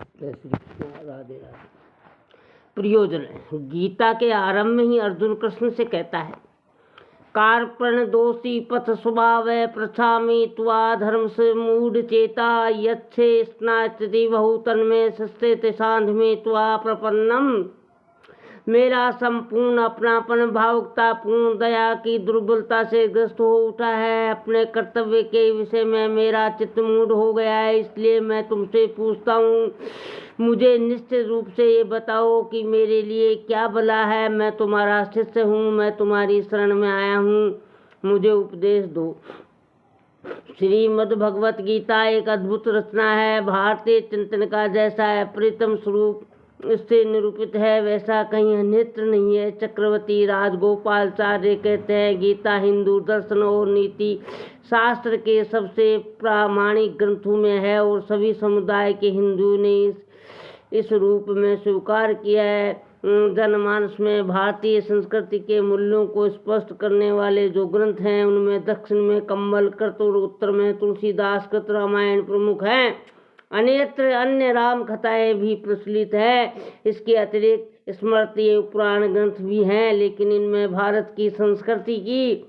जय श्री कृष्ण, राधे राधे। प्रयोजन। गीता के आरंभ में ही अर्जुन कृष्ण से कहता है, कार्पण दोषी पथ स्वभाव प्रछामि त्वा धर्म से मूढ़ चेता यच्छे स्नाचति बहु तन्मे सस्ते सांध में त्वा प्रपन्नम। मेरा संपूर्ण अपनापन भावुकता पूर्ण दया की दुर्बलता से ग्रस्त हो उठा है। अपने कर्तव्य के विषय में मेरा चित्त मूढ़ हो गया है। इसलिए मैं तुमसे पूछता हूँ, मुझे निश्चित रूप से ये बताओ कि मेरे लिए क्या भला है। मैं तुम्हारा शिष्य हूँ, मैं तुम्हारी शरण में आया हूँ, मुझे उपदेश दो। श्रीमद् भगवत गीता एक अद्भुत रचना है। भारतीय चिंतन का जैसा प्रीतम स्वरूप इससे निरूपित है, वैसा कहीं अन्यत्र नहीं है। चक्रवर्ती राजगोपालाचार्य कहते हैं, गीता हिंदू दर्शन और नीति शास्त्र के सबसे प्रामाणिक ग्रंथों में है और सभी समुदाय के हिंदुओं ने इस रूप में स्वीकार किया है। जनमानस में भारतीय संस्कृति के मूल्यों को स्पष्ट करने वाले जो ग्रंथ हैं, उनमें दक्षिण में कम्बल कृत और उत्तर में तुलसीदास कृत रामायण प्रमुख हैं। अन्यत्र अन्य राम कथाएं भी प्रचलित है। इसके अतिरिक्त स्मृति पुराण ग्रंथ भी हैं, लेकिन इनमें भारत की संस्कृति की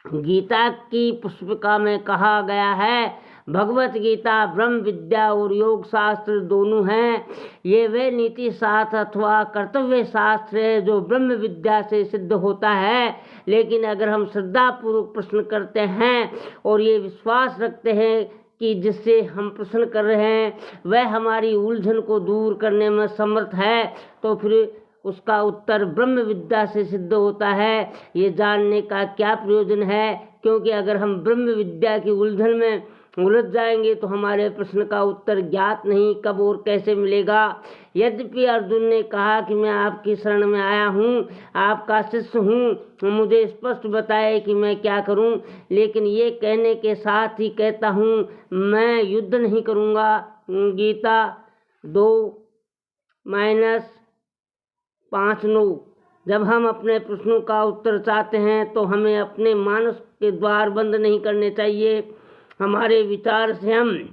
गीता की पुष्पिका में कहा गया है। भगवत गीता ब्रह्म विद्या और योग शास्त्र दोनों हैं। ये वे नीति शास्त्र अथवा कर्तव्य शास्त्र है जो ब्रह्म विद्या से सिद्ध होता है। लेकिन अगर हम श्रद्धापूर्वक प्रश्न करते हैं और ये विश्वास रखते हैं कि जिससे हम प्रश्न कर रहे हैं वह हमारी उलझन को दूर करने में समर्थ है, तो फिर उसका उत्तर ब्रह्म विद्या से सिद्ध होता है। ये जानने का क्या प्रयोजन है, क्योंकि अगर हम ब्रह्म विद्या की उलझन में उलझ जाएंगे तो हमारे प्रश्न का उत्तर ज्ञात नहीं कब और कैसे मिलेगा। यद्यपि अर्जुन ने कहा कि मैं आपकी शरण में आया हूँ, आपका शिष्य हूँ, तो मुझे स्पष्ट बताए कि मैं क्या करूँ, लेकिन ये कहने के साथ ही कहता हूँ मैं युद्ध नहीं करूँगा। गीता 2-5-9। जब हम अपने प्रश्नों का उत्तर चाहते हैं तो हमें अपने मानस के द्वार बंद नहीं करने चाहिए। हमारे विचार से हम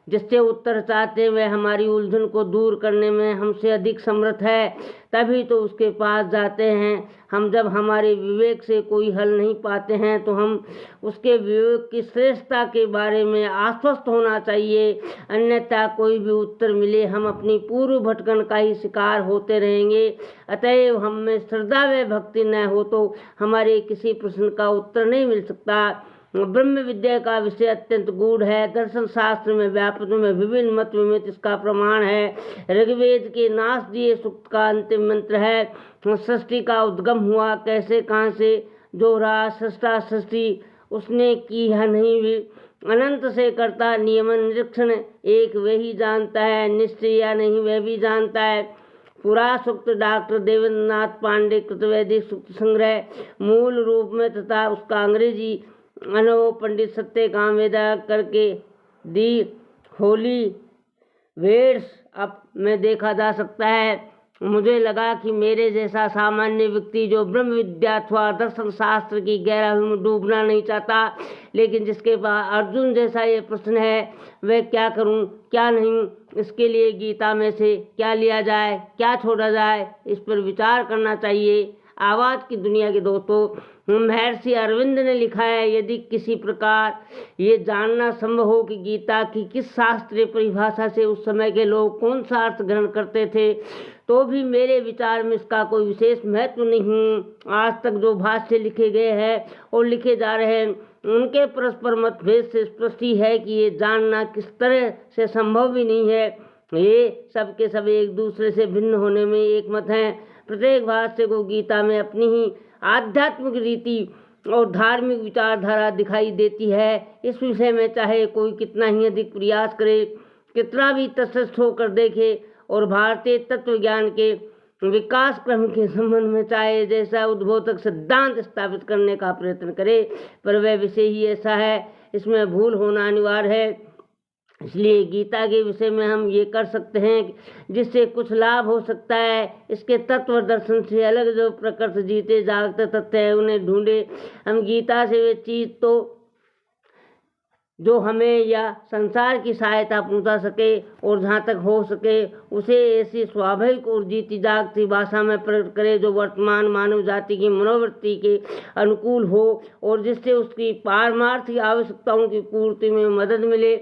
जिससे उत्तर चाहते हैं वह हमारी उलझन को दूर करने में हमसे अधिक समर्थ है, तभी तो उसके पास जाते हैं। हम जब हमारे विवेक से कोई हल नहीं पाते हैं तो हम उसके विवेक की श्रेष्ठता के बारे में आश्वस्त होना चाहिए, अन्यथा कोई भी उत्तर मिले हम अपनी पूर्व भटकन का ही शिकार होते रहेंगे। अतएव हम में श्रद्धा व भक्ति न हो तो हमारे किसी प्रश्न का उत्तर नहीं मिल सकता। ब्रह्म विद्या का विषय अत्यंत गूढ़ है। दर्शन शास्त्र में व्यापक में विभिन्न मत विमित इसका प्रमाण है। ऋग्वेद के नाश दिए सूक्त का अंतिम मंत्र है, सृष्टि का उद्गम हुआ कैसे, कहाँ से, जो रहा सृष्टा सृष्टि उसने की है नहीं भी, अनंत से करता नियमन निरीक्षण एक वही जानता है, निश्चय या नहीं वह भी जानता है। पूरा सूक्त डॉक्टर देवेंद्र नाथ पांडे कृत वैदिक सूक्त संग्रह मूल रूप में तथा उसका अंग्रेजी अनुभव पंडित सत्यकाम वेदा करके दी होली वेड्स अप में देखा जा सकता है। मुझे लगा कि मेरे जैसा सामान्य व्यक्ति जो ब्रह्म विद्या अथवा दर्शन शास्त्र की गहराई में डूबना नहीं चाहता, लेकिन जिसके पास अर्जुन जैसा ये प्रश्न है वह क्या करूं क्या नहीं, इसके लिए गीता में से क्या लिया जाए क्या छोड़ा जाए, इस पर विचार करना चाहिए। आवाज की दुनिया के दोस्तों, महर्षि अरविंद ने लिखा है, यदि किसी प्रकार ये जानना संभव हो कि गीता की किस शास्त्रीय परिभाषा से उस समय के लोग कौन सा अर्थ ग्रहण करते थे, तो भी मेरे विचार में इसका कोई विशेष महत्व नहीं। आज तक जो भाष्य लिखे गए हैं और लिखे जा रहे हैं उनके परस्पर मतभेद से स्पष्ट ही है कि ये जानना किस तरह से संभव भी नहीं है। ये सब के सब एक दूसरे से भिन्न होने में एक मत हैं। प्रत्येक भाष्य को गीता में अपनी ही आध्यात्मिक रीति और धार्मिक विचारधारा दिखाई देती है। इस विषय में चाहे कोई कितना ही अधिक प्रयास करे, कितना भी तटस्थ होकर देखे और भारतीय तत्व ज्ञान के विकास क्रम के संबंध में चाहे जैसा उद्बोधक सिद्धांत स्थापित करने का प्रयत्न करे, पर वह विषय ही ऐसा है, इसमें भूल होना अनिवार्य है। इसलिए गीता के विषय में हम ये कर सकते हैं जिससे कुछ लाभ हो सकता है। इसके तत्व दर्शन से अलग जो प्रकृति जीते जागते तथ्य है उन्हें ढूंढे। हम गीता से वे चीज तो जो हमें या संसार की सहायता पहुंचा सके और जहाँ तक हो सके उसे ऐसी स्वाभाविक और जीती जागती भाषा में प्रकट करे जो वर्तमान मानव जाति की मनोवृत्ति के अनुकूल हो और जिससे उसकी पारमार्थिक आवश्यकताओं की पूर्ति में मदद मिले।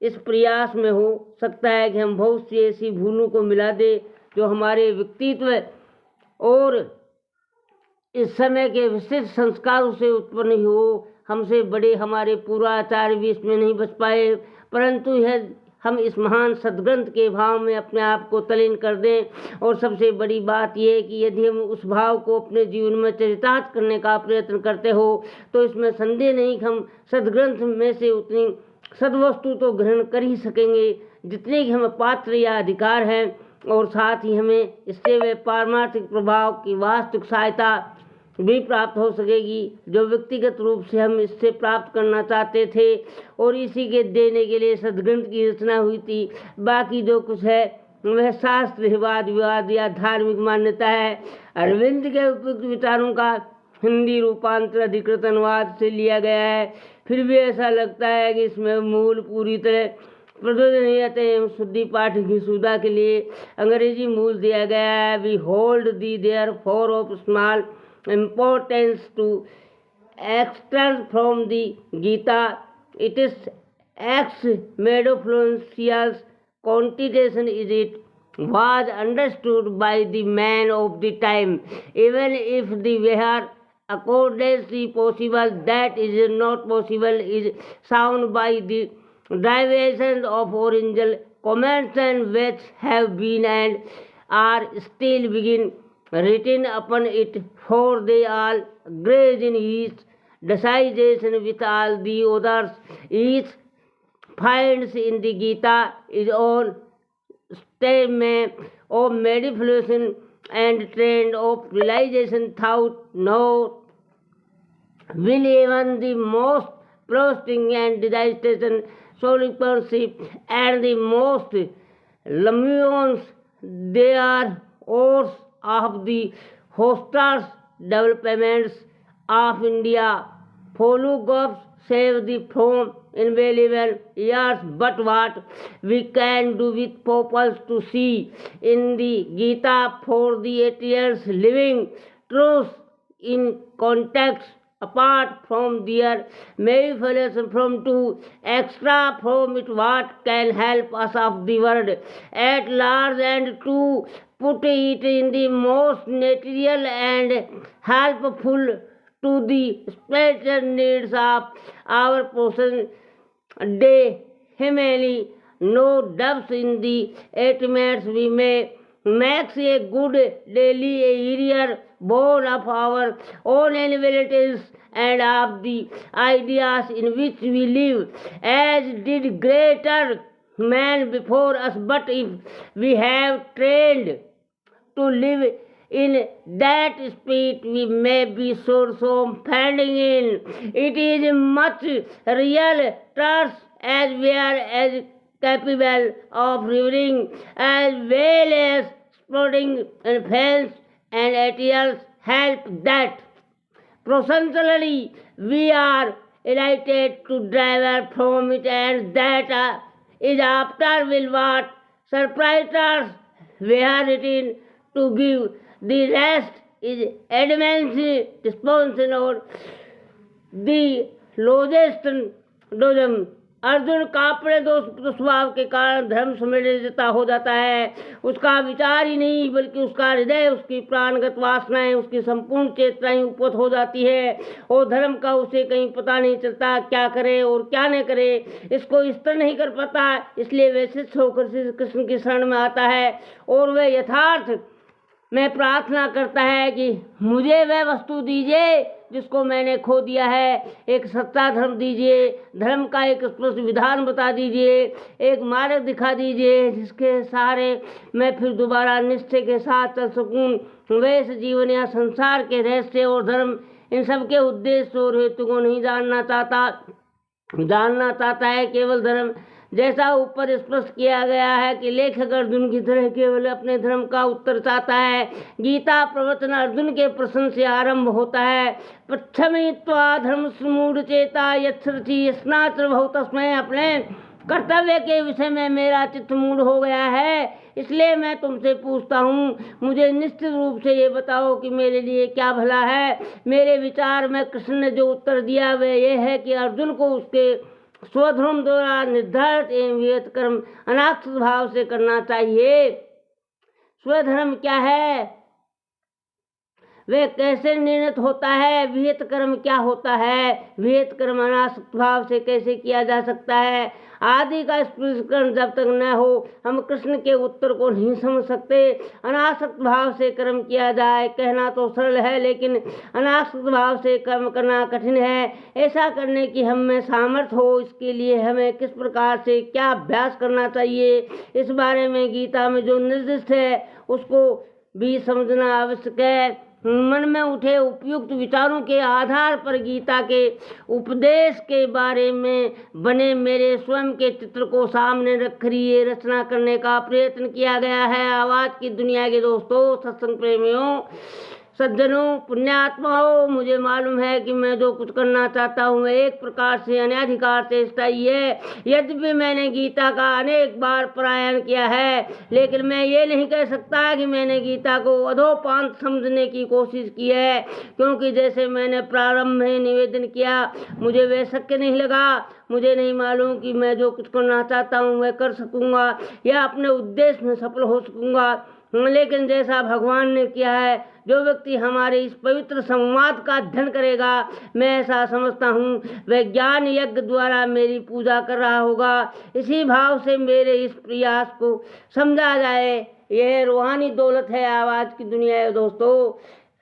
इस प्रयास में हो सकता है कि हम बहुत सी ऐसी भूलों को मिला दे जो हमारे व्यक्तित्व और इस समय के विशिष्ट संस्कारों से उत्पन्न हो। हमसे बड़े हमारे पूर्वाचार्य भी इसमें नहीं बच पाए, परंतु यह हम इस महान सद्ग्रंथ के भाव में अपने आप को तल्लीन कर दें। और सबसे बड़ी बात यह है कि यदि हम उस भाव को अपने जीवन में चरितार्थ करने का प्रयत्न करते हो तो इसमें संदेह नहीं कि हम सद्ग्रंथ में से उतनी सद्वस्तु तो ग्रहण कर ही सकेंगे जितने कि हमें पात्र या अधिकार हैं, और साथ ही हमें इससे वे पारमार्थिक प्रभाव की वास्तविक सहायता भी प्राप्त हो सकेगी जो व्यक्तिगत रूप से हम इससे प्राप्त करना चाहते थे, और इसी के देने के लिए सद्ग्रंथ की रचना हुई थी। बाकी जो कुछ है वह शास्त्र वाद विवाद या धार्मिक मान्यता है। अरविंद के उपयुक्त विचारों का हिंदी रूपांतर अधिकृत अनुवाद से लिया गया है, फिर भी ऐसा लगता है कि इसमें मूल पूरी तरह प्रदर्शनीयत एवं शुद्धि पाठ की सुविधा के लिए अंग्रेजी मूल दिया गया है। We hold the therefore of small importance to extract from the Gita. It is ex Medophlonsia's connotation is it was understood by the man of the time, even if the were accordingly possible, that is not possible is sound by the derivation of original comments and which have been and are still begin written upon it, for they all graze in each discitation with all the others. Each finds in the Gita his own statement of manipulation and trend of realization thought, nor will even the most prosting and digestion solipsiship and the most luminous they are oars of the hostess developments of India. Follow Gops save the from invaluable years, but what we can do with purpose to see in the Gita for the 8 years living truth in context apart from their manipulation from to extra from it what can help us of the world at large and to put it in the most natural and helpful to the special needs of our person day. Humanly, no doubts in the estimates we may makes a good daily year born of our own abilities and of the ideas in which we live, as did greater men before us. But if we have trained to live in that spirit, we may be sure of finding in it is much real trust as we are as capable of revealing as well as spreading and fails and ideals help that procentually we are elated to drive from it, and that is after will what surprisers we are written to give. The rest is adamantly disposition or the lowest dosm. Arjun का अपने दोस्त स्वभाव के कारण धर्म सम्मिलित हो जाता है। उसका विचार ही नहीं बल्कि उसका हृदय, उसकी प्राणगत वासनाएं, उसकी संपूर्ण चेतनाएं उपत हो जाती है और धर्म का उसे कहीं पता नहीं चलता क्या करे और क्या न करे। इसको स्थिर नहीं कर पाता, इसलिए वह शिष्ट होकर श्री कृष्ण की शरण में आता है और वह यथार्थ में प्रार्थना करता है कि मुझे वह वस्तु दीजिए जिसको मैंने खो दिया है। एक सच्चा धर्म दीजिए, धर्म का एक स्पष्ट विधान बता दीजिए, एक मार्ग दिखा दीजिए जिसके सहारे मैं फिर दोबारा निश्चय के साथ चल सकूं। वह इस जीवन या संसार के रहस्य और धर्म इन सब के उद्देश्य और हेतु को नहीं जानना चाहता है। केवल धर्म जैसा ऊपर स्पष्ट किया गया है कि लेखक अर्जुन की तरह केवल अपने धर्म का उत्तर चाहता है। गीता प्रवचन अर्जुन के प्रश्न से आरंभ होता है। पृच्छमे त्वा धर्म मूढ़ चेता यच्छ्रति स्नात्र बहु तस्मै। अपने कर्तव्य के विषय में मेरा चित्त मूढ़ हो गया है, इसलिए मैं तुमसे पूछता हूँ, मुझे निश्चित रूप से ये बताओ कि मेरे लिए क्या भला है। मेरे विचार में कृष्ण ने जो उत्तर दिया वह ये है कि अर्जुन को उसके स्वधर्म द्वारा निर्धारित एवं विहित कर्म अनासक्त भाव से करना चाहिए। स्वधर्म क्या है, वह कैसे निर्णित होता है, विहित कर्म क्या होता है, विहित कर्म अनासक्त भाव से कैसे किया जा सकता है, आदि का स्पष्टीकरण जब तक न हो हम कृष्ण के उत्तर को नहीं समझ सकते। अनासक्त भाव से कर्म किया जाए कहना तो सरल है, लेकिन अनासक्त भाव से कर्म करना कठिन है। ऐसा करने की हम में सामर्थ्य हो, इसके लिए हमें किस प्रकार से क्या अभ्यास करना चाहिए, इस बारे में गीता में जो निर्दिष्ट है उसको भी समझना आवश्यक है। मन में उठे उपयुक्त विचारों के आधार पर गीता के उपदेश के बारे में बने मेरे स्वयं के चित्र को सामने रखकर ये रचना करने का प्रयत्न किया गया है। आवाज की दुनिया के दोस्तों, सत्संग प्रेमियों, सज्जनों, पुण्यात्माओं, मुझे मालूम है कि मैं जो कुछ करना चाहता हूँ वह एक प्रकार से अनधिकार से स्थायी है। यद्यपि मैंने गीता का अनेक बार पारायण किया है, लेकिन मैं ये नहीं कह सकता कि मैंने गीता को अधोपांत समझने की कोशिश की है, क्योंकि जैसे मैंने प्रारंभ में निवेदन किया मुझे वह शक्य नहीं लगा। मुझे नहीं मालूम कि मैं जो कुछ करना चाहता हूँ वह कर सकूँगा या अपने उद्देश्य में सफल हो सकूँगा, लेकिन जैसा भगवान ने किया है, जो व्यक्ति हमारे इस पवित्र संवाद का अध्ययन करेगा, मैं ऐसा समझता हूँ वह ज्ञान यज्ञ द्वारा मेरी पूजा कर रहा होगा। इसी भाव से मेरे इस प्रयास को समझा जाए। यह रूहानी दौलत है आवाज़ की दुनिया है दोस्तों,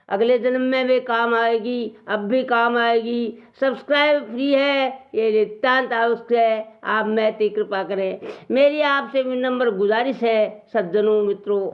अगले जन्म में भी काम आएगी, अब भी काम आएगी। सब्सक्राइब फ्री है, ये नितांत आवश्यक है। आप मैत्री कृपा करें, मेरी आपसे विनम्र गुजारिश है। सज्जनों, मित्रों,